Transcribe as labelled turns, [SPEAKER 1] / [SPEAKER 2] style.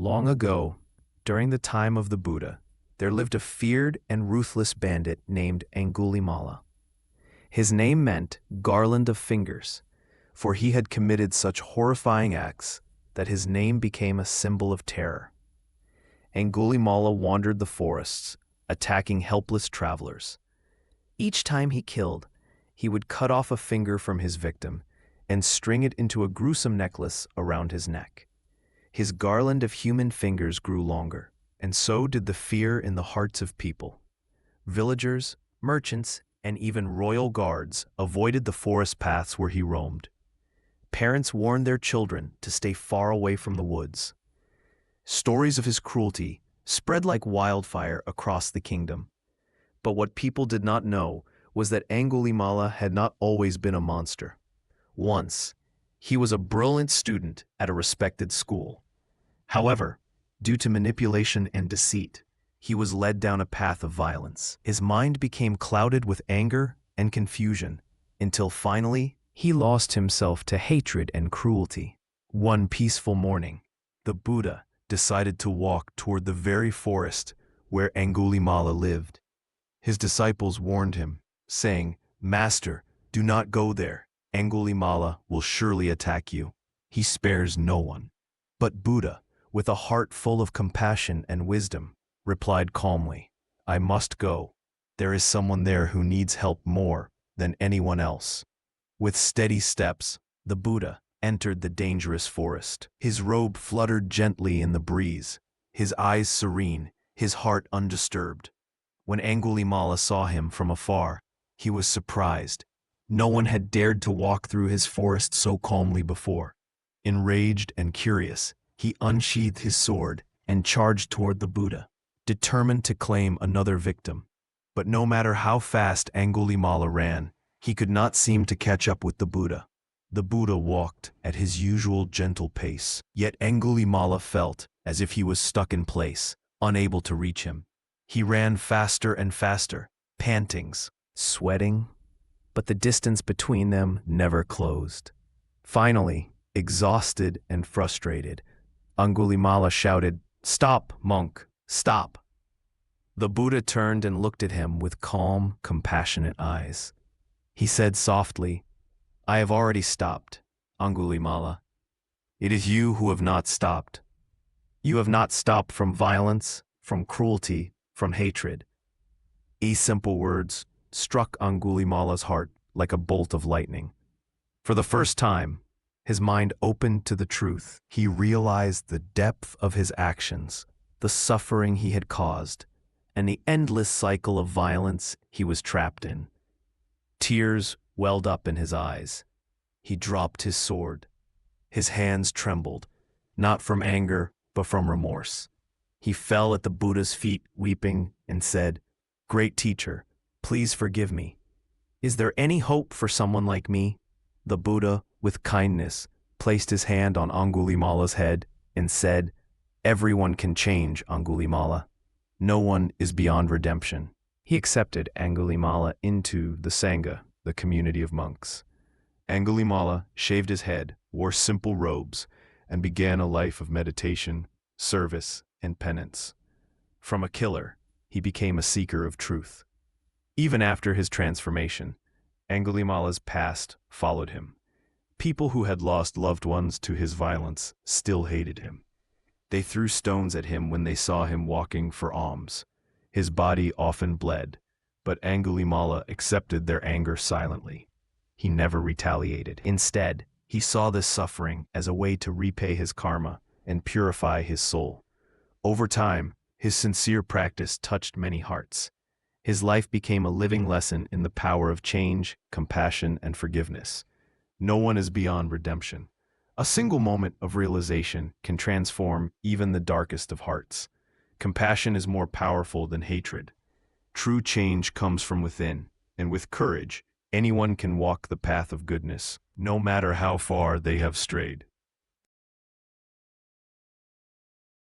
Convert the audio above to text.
[SPEAKER 1] Long ago, during the time of the Buddha, there lived a feared and ruthless bandit named Angulimala. His name meant garland of fingers, for he had committed such horrifying acts that his name became a symbol of terror. Angulimala wandered the forests, attacking helpless travelers. Each time he killed, he would cut off a finger from his victim and string it into a gruesome necklace around his neck. His garland of human fingers grew longer, and so did the fear in the hearts of people. Villagers, merchants, and even royal guards avoided the forest paths where he roamed. Parents warned their children to stay far away from the woods. Stories of his cruelty spread like wildfire across the kingdom. But what people did not know was that Angulimala had not always been a monster. Once, he was a brilliant student at a respected school. However, due to manipulation and deceit, he was led down a path of violence. His mind became clouded with anger and confusion, until finally he lost himself to hatred and cruelty. One peaceful morning, the Buddha decided to walk toward the very forest where Angulimala lived. His disciples warned him, saying, "Master, do not go there. Angulimala will surely attack you. He spares no one." But Buddha, with a heart full of compassion and wisdom, replied calmly, "I must go. There is someone there who needs help more than anyone else." With steady steps, the Buddha entered the dangerous forest. His robe fluttered gently in the breeze, his eyes serene, his heart undisturbed. When Angulimala saw him from afar, he was surprised. No one had dared to walk through his forest so calmly before. Enraged and curious, he unsheathed his sword and charged toward the Buddha, determined to claim another victim. But no matter how fast Angulimala ran, he could not seem to catch up with the Buddha. The Buddha walked at his usual gentle pace, yet Angulimala felt as if he was stuck in place, unable to reach him. He ran faster and faster, panting, sweating, but the distance between them never closed. Finally, exhausted and frustrated, Angulimala shouted, "Stop, monk, stop!" The Buddha turned and looked at him with calm, compassionate eyes. He said softly, "I have already stopped, Angulimala. It is you who have not stopped. You have not stopped from violence, from cruelty, from hatred." These simple words struck Angulimala's heart like a bolt of lightning. For the first time, his mind opened to the truth. He realized the depth of his actions, the suffering he had caused, and the endless cycle of violence he was trapped in. Tears welled up in his eyes. He dropped his sword. His hands trembled, not from anger, but from remorse. He fell at the Buddha's feet, weeping, and said, "Great teacher, please forgive me. Is there any hope for someone like me?" The Buddha, with kindness, placed his hand on Angulimala's head and said, "Everyone can change, Angulimala. No one is beyond redemption." He accepted Angulimala into the Sangha, the community of monks. Angulimala shaved his head, wore simple robes, and began a life of meditation, service, and penance. From a killer, he became a seeker of truth. Even after his transformation, Angulimala's past followed him. People who had lost loved ones to his violence still hated him. They threw stones at him when they saw him walking for alms. His body often bled, but Angulimala accepted their anger silently. He never retaliated. Instead, he saw this suffering as a way to repay his karma and purify his soul. Over time, his sincere practice touched many hearts. His life became a living lesson in the power of change, compassion, and forgiveness. No one is beyond redemption. A single moment of realization can transform even the darkest of hearts. Compassion is more powerful than hatred. True change comes from within, and with courage, anyone can walk the path of goodness, no matter how far they have strayed.